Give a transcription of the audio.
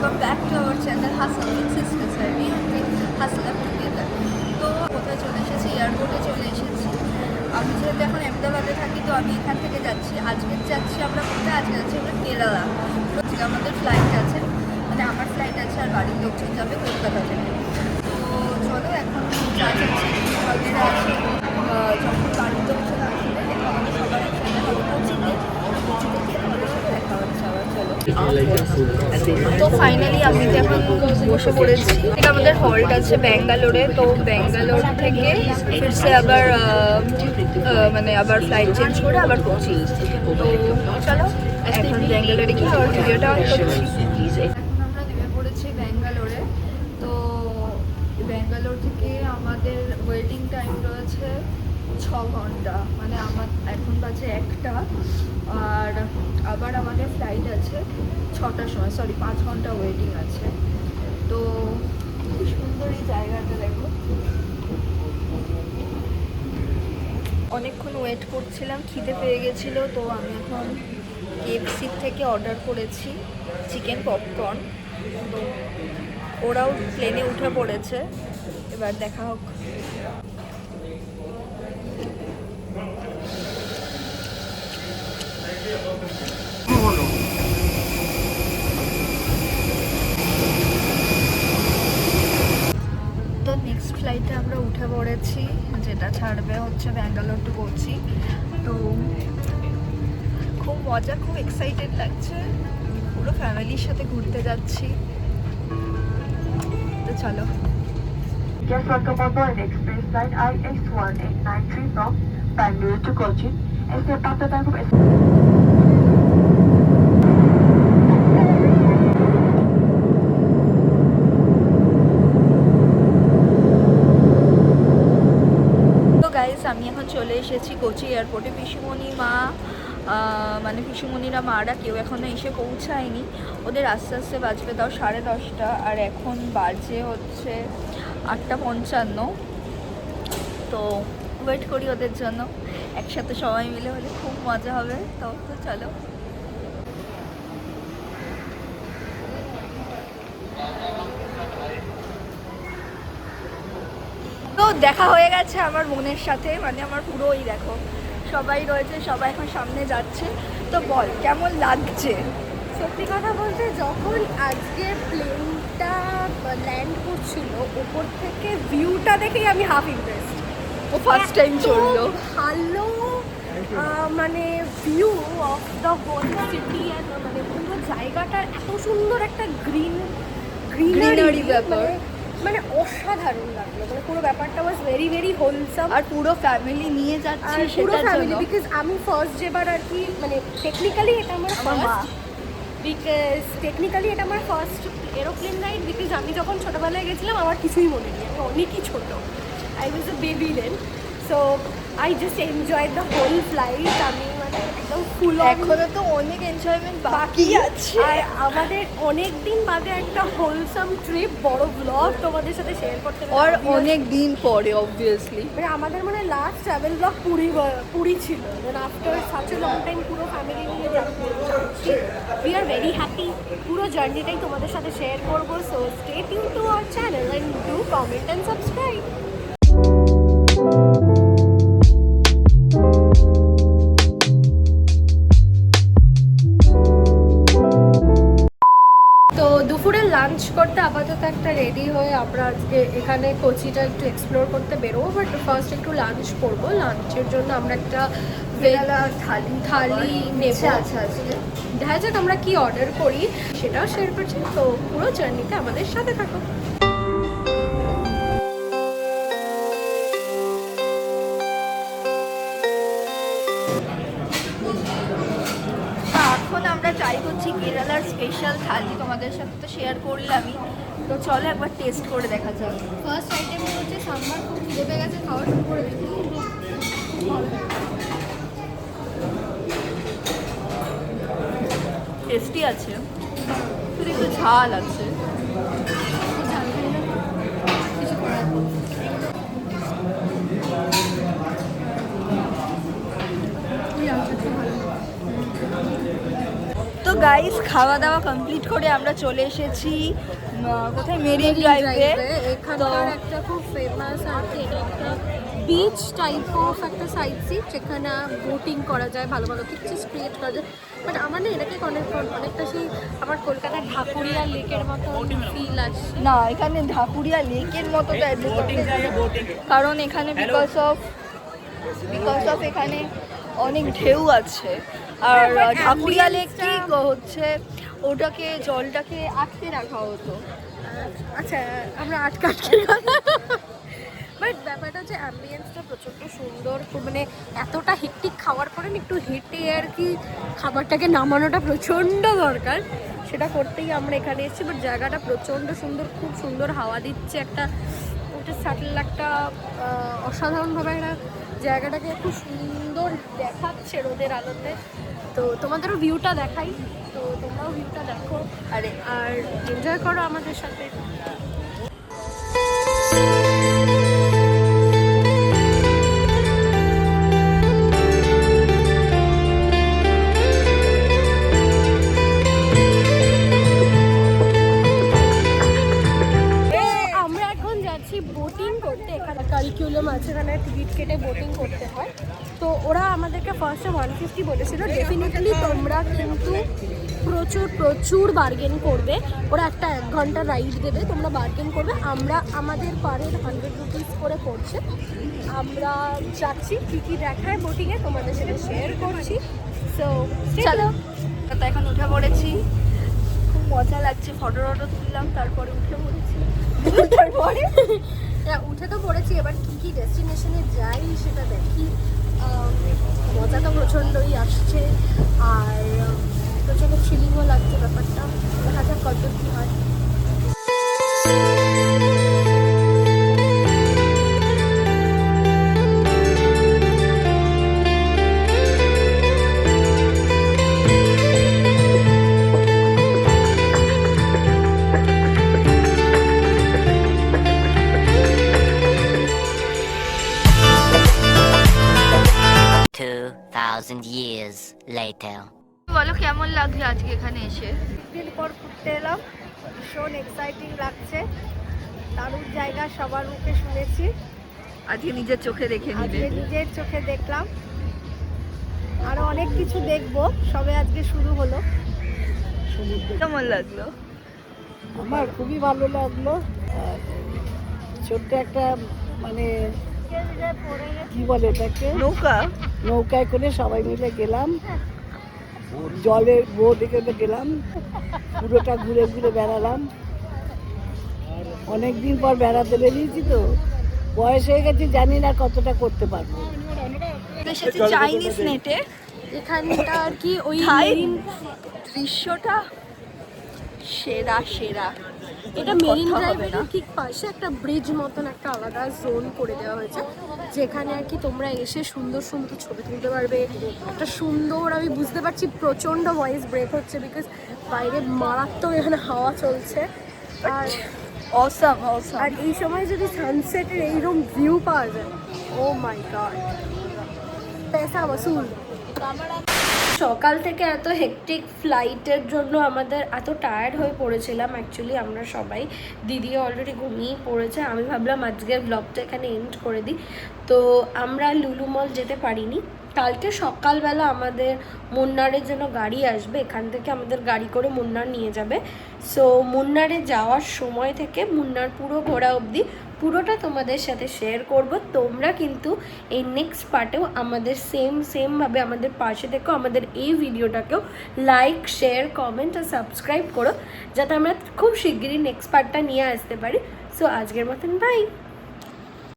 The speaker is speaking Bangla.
welcome back to our channel Hustle with Sisters, where we only hustle up together. তো কোথায় চলে এসেছি, এয়ারপোর্টে চলে এসেছি। আমি যেহেতু এখন আহমেদাবাদে থাকি, তো আমি এখান থেকে যাচ্ছি। আজকে যাচ্ছি আমরা কোথায়? আজকে যাচ্ছি আমরা কেরালা। তো আমাদের ফ্লাইট আছে, মানে আমার ফ্লাইট আছে, আর বাড়ির লোকজন যাবে কলকাতা থেকে। তো চলো এখন যা যাচ্ছি আছে, যখন বাড়ির লোকজন আসবে আমাদের সবার একসাথে হবে কোচিংয়ে। তো ফাইনালি আমি এখন বসে পড়েছি। এটা আমাদের হল্ট আছে ব্যাঙ্গালোরে। তো ব্যাঙ্গালোর থেকে ফিরছে আবার মানে আবার ফ্লাইট চেঞ্জ করে আবার কোচি। তো চলো এখন ব্যাঙ্গালোরে গিয়ে আবার ভিডিওটা অন করছি। এখন আমরা নেমে পড়েছি ব্যাঙ্গালোরে। তো ব্যাঙ্গালোর থেকে আমাদের ওয়েটিং টাইম রয়েছে 6 ঘন্টা, মানে আমার এখন বাজে 1টা, আর আবার আমাদের ফ্লাইট আছে 6টার সময়, 5 ঘন্টা ওয়েটিং আছে। তো খুব সুন্দর এই জায়গাটা, দেখো। অনেকক্ষণ ওয়েট করছিলাম, খিদে পেয়ে গেছিলো। তো আমি এখন KFC থেকে অর্ডার করেছি চিকেন পপকর্ন। তো ওরাও প্লেনে উঠে পড়েছে, এবার দেখা হোক। তো নেক্সট ফ্লাইটে আমরা উঠে পড়েছি, যেটা ছাড়বে হচ্ছে ব্যাঙ্গালোর টু কোচি। তো খুব মজা, খুব এক্সাইটেড লাগছে। পুরো ফ্যামিলির সাথে ঘুরতে যাচ্ছি। তো চলো। Just welcome on board express flight IS1893 from Bangalore to Kochi. Except after time of আমি এখন চলে এসেছি কোচি এয়ারপোর্টে। পিসুমণি মা, মানে পিসুমণিরা মারা কেউ এখনও এসে পৌঁছায়নি। ওদের আস্তে আস্তে বাজবে তাও 10:30, আর এখন বাজে হচ্ছে 8:55। তো ওয়েট করি ওদের জন্য, একসাথে সবাই মিলে হলে খুব মজা হবে। তো চলো। তো দেখা হয়ে গেছে আমার বোনের সাথে, মানে আমার পুরোই দেখো সবাই রয়েছে, সবাই এখন সামনে যাচ্ছে। তো বল কেমন লাগছে? সত্যি কথা বলতে, যখন আজকে প্লেনটা ল্যান্ড করছিল ওপর থেকে ভিউটা দেখেই আমি হাফ ইমপ্রেসড। ও ফার্স্ট টাইম চললো। ভালো মানে view of the whole city, মানে পুরো জায়গাটার এত সুন্দর একটা গ্রিনারি ব্যাপার, মানে অসাধারণ লাগলো। মানে পুরো ব্যাপারটা ওয়াজ ভেরি ভেরি হোলসাম। আর পুরো ফ্যামিলি নিয়ে যাচ্ছি পুরো সেটার ফ্যামিলি, জন্য। বিকজ আমি ফার্স্ট যেবার আর কি, মানে টেকনিক্যালি এটা আমার ফার্স্ট এরোপ্লেন রাইড। বিকজ আমি যখন ছোটোবেলায় গেছিলাম আমার কিছুই মনে নেই, আমি অনেকই ছোটো, I was a baby then. So I just enjoy the whole flight. আমি মানে একদম ফুল, এখনো তো অনেক এনজয়মেন্ট বাকি আছে। আর আমাদের অনেক দিন বাদে একটা হোলসাম ট্রিপ, বড় ব্লগ তোমাদের সাথে শেয়ার করতে পারি। আর অনেক দিন পরে অবভিয়াসলি, মানে আমাদের মানে লাস্ট ট্রাভেল ব্লগ পুরী ছিল। Then after such a long time পুরো ফ্যামিলি নিয়ে যাচ্ছি। We are very happy. পুরো জার্নিটাই তোমাদের সাথে শেয়ার করবো। So stay tune to our channel and do comment and subscribe. তো দুপুরে লাঞ্চ করতে আপাতত একটা রেডি হয়ে আমরা আজকে এখানে কোচিটা একটু এক্সপ্লোর করতে বেরোবো। বাট ফার্স্ট একটু লাঞ্চ করবো। লাঞ্চের জন্য আমরা একটা থালি নেবো। আচ্ছা আজকে দেখা যাক আমরা কি অর্ডার করি, সেটাও শেয়ার করছি। তো পুরো জার্নিতে আমাদের সাথে থাকো। এখন আমরা ট্রাই করছি কেরালার স্পেশাল থালি, তোমাদের সাথে তো শেয়ার করলামই। তো চলো একবার টেস্ট করে দেখা যাক। ফার্স্ট আইটেম হচ্ছে সাম্বার। খুব খিদে পেয়ে গেছে, খাওয়া শুরু করে দিচ্ছি। টেস্টি আছে, শুধু একটু ঝাল আছে। কিছু করার নেই। তো তো গাইস খাওয়া দাওয়া কমপ্লিট করে আমরা চলে এসেছি কোথায় মেরিন ড্রাইভে। এখানকার একটা খুব ফেমাস আর কি, এটা একটা বিচ টাইপ অফ একটা সাইড সিট, যেখানে বোটিং করা যায়, ভালো ভালো পিকচার্স ক্রিয়েট করা যায়। বাট আমার না এটাকে অনেকটা সেই আমার কলকাতার ঢাকুরিয়া লেকের মতো ফিল আসছে। না, এখানে ঢাকুরিয়া লেকের মতো কারণ এখানে বিকজ অফ এখানে অনেক ঢেউ আছে। আর ঢাকুরিয়া লেক কি হচ্ছে, ওটাকে জলটাকে আটকে রাখা হতো। আচ্ছা, আমরা আটকে বাট ব্যাপারটা হচ্ছে অ্যাম্বিয়েন্সটা প্রচণ্ড সুন্দর, মানে এতটা হেক্টিক খাওয়ার পরে না একটু হেঁটে আর কি খাবারটাকে নামানোটা প্রচণ্ড দরকার, সেটা করতেই আমরা এখানে এসেছি। বাট জায়গাটা প্রচণ্ড সুন্দর, খুব সুন্দর হাওয়া দিচ্ছে, একটা ওটা স্যাটেল একটা অসাধারণভাবে একটা জায়গাটাকে খুব সুন্দর দেখাচ্ছে রোদের আলোতে। তো তোমাদেরও ভিউটা দেখাই, তো তোমরাও ভিউটা দেখো আর এনজয় করো আমাদের সাথে। আমরা এখন যাচ্ছি বোটিং করতে, এখানে কারিকুলাম আছে, এখানে টিকিট কেটে বোটিং করতে হয়। তো ওরা আমাদেরকে ফার্স্টে 150 বলেছিল। ডেফিনেটলি তোমরা কিন্তু প্রচুর বার্গেন করবে, ওরা একটা 1 ঘন্টা রাইড দেবে, তোমরা বার্গেন করবে। আমরা আমাদের পারের 100 রুপিস করে পড়ছে। আমরা যাচ্ছি, কী কী দেখায় বোটিংয়ে তোমাদের সাথে শেয়ার করছি। সো চলো, তো এখন উঠে পড়েছি, খুব মজা লাগছে, ফটো তুললাম, তারপরে উঠে পড়েছি। তারপরে উঠে তো পড়েছি, এবার কী কী ডেস্টিনেশনে যাই সেটা দেখি। মজা তো প্রচণ্ডই আসছে, আর প্রচণ্ড থ্রিলিংও লাগছে ব্যাপারটা। দেখা যাক কত কী হয়। years later. বলো কেমন লাগছে আজকে এখানে এসে? দিন পর ঘুরতে এলাম, ভীষণ এক্সাইটিং লাগছে, দারুণ জায়গা, সবার মুখে শুনেছি, আজকে নিজের চোখে দেখে নিবে। আজকে নিজের চোখে দেখলাম, আরো অনেক কিছু দেখবো, সবে আজকে শুরু হলো। কেমন লাগলো? আমার খুবই ভালো লাগলো। আর ছোট্ট একটা মানে কি বলে এটাকে, নৌকায় করে সবাই মিলে গেলাম, জলে বোটে করে গেলাম, পুরোটা ঘুরে ঘুরে বেড়ালাম। অনেকদিন পর বেড়াতে বেরিয়েছি, তো বয়স হয়ে গেছে, জানি না কতটা করতে পারবো। এসেছি চাইনিজ নেটে, এখানটা আর কি ওই দৃশ্যটা সেরা সেরা। এটা মেরিন ড্রাইভের ঠিক পাশে একটা ব্রিজ মতন একটা আলাদা জোন করে দেওয়া হয়েছে, যেখানে আর কি তোমরা এসে সুন্দর সুন্দর ছবি তুলতে পারবে। একটা সুন্দর, আমি বুঝতে পারছি প্রচণ্ড ভয়েস ব্রেক হচ্ছে, বিকজ বাইরে মারাত্মক এখানে হাওয়া চলছে। আর অসাম আর এই সময় যদি সানসেটের এইরকম ভিউ পাওয়া যায়, ও মাই গড, পয়সা বসুল। সকাল থেকে এত হেকটিক ফ্লাইটের জন্য আমাদের এত টায়ার্ড হয়ে পড়েছিলাম অ্যাকচুয়ালি আমরা সবাই। দিদিও অলরেডি ঘুমিয়ে পড়েছে। আমি ভাবলাম আজকের ব্লগটা এখানে এন্ড করে দিই। তো আমরা লুলু মল যেতে পারিনি। কালকে সকালবেলা আমাদের মুন্নারের জন্য গাড়ি আসবে, এখান থেকে আমাদের গাড়ি করে মুন্নার নিয়ে যাবে। সো মুন্নারে যাওয়ার সময় থেকে মুন্নার পুরো ঘোরা অবধি পুরোটা তোমাদের সাথে শেয়ার করব। তোমরা কিন্তু এই নেক্সট পার্টেও আমাদের সেমভাবে আমাদের পাশে থেকো, আমাদের এই ভিডিওটাকেও লাইক, শেয়ার, কমেন্ট আর সাবস্ক্রাইব করো, যাতে আমরা খুব শিগগিরই নেক্সট পার্টটা নিয়ে আসতে পারি। সো আজকের মতন বাই।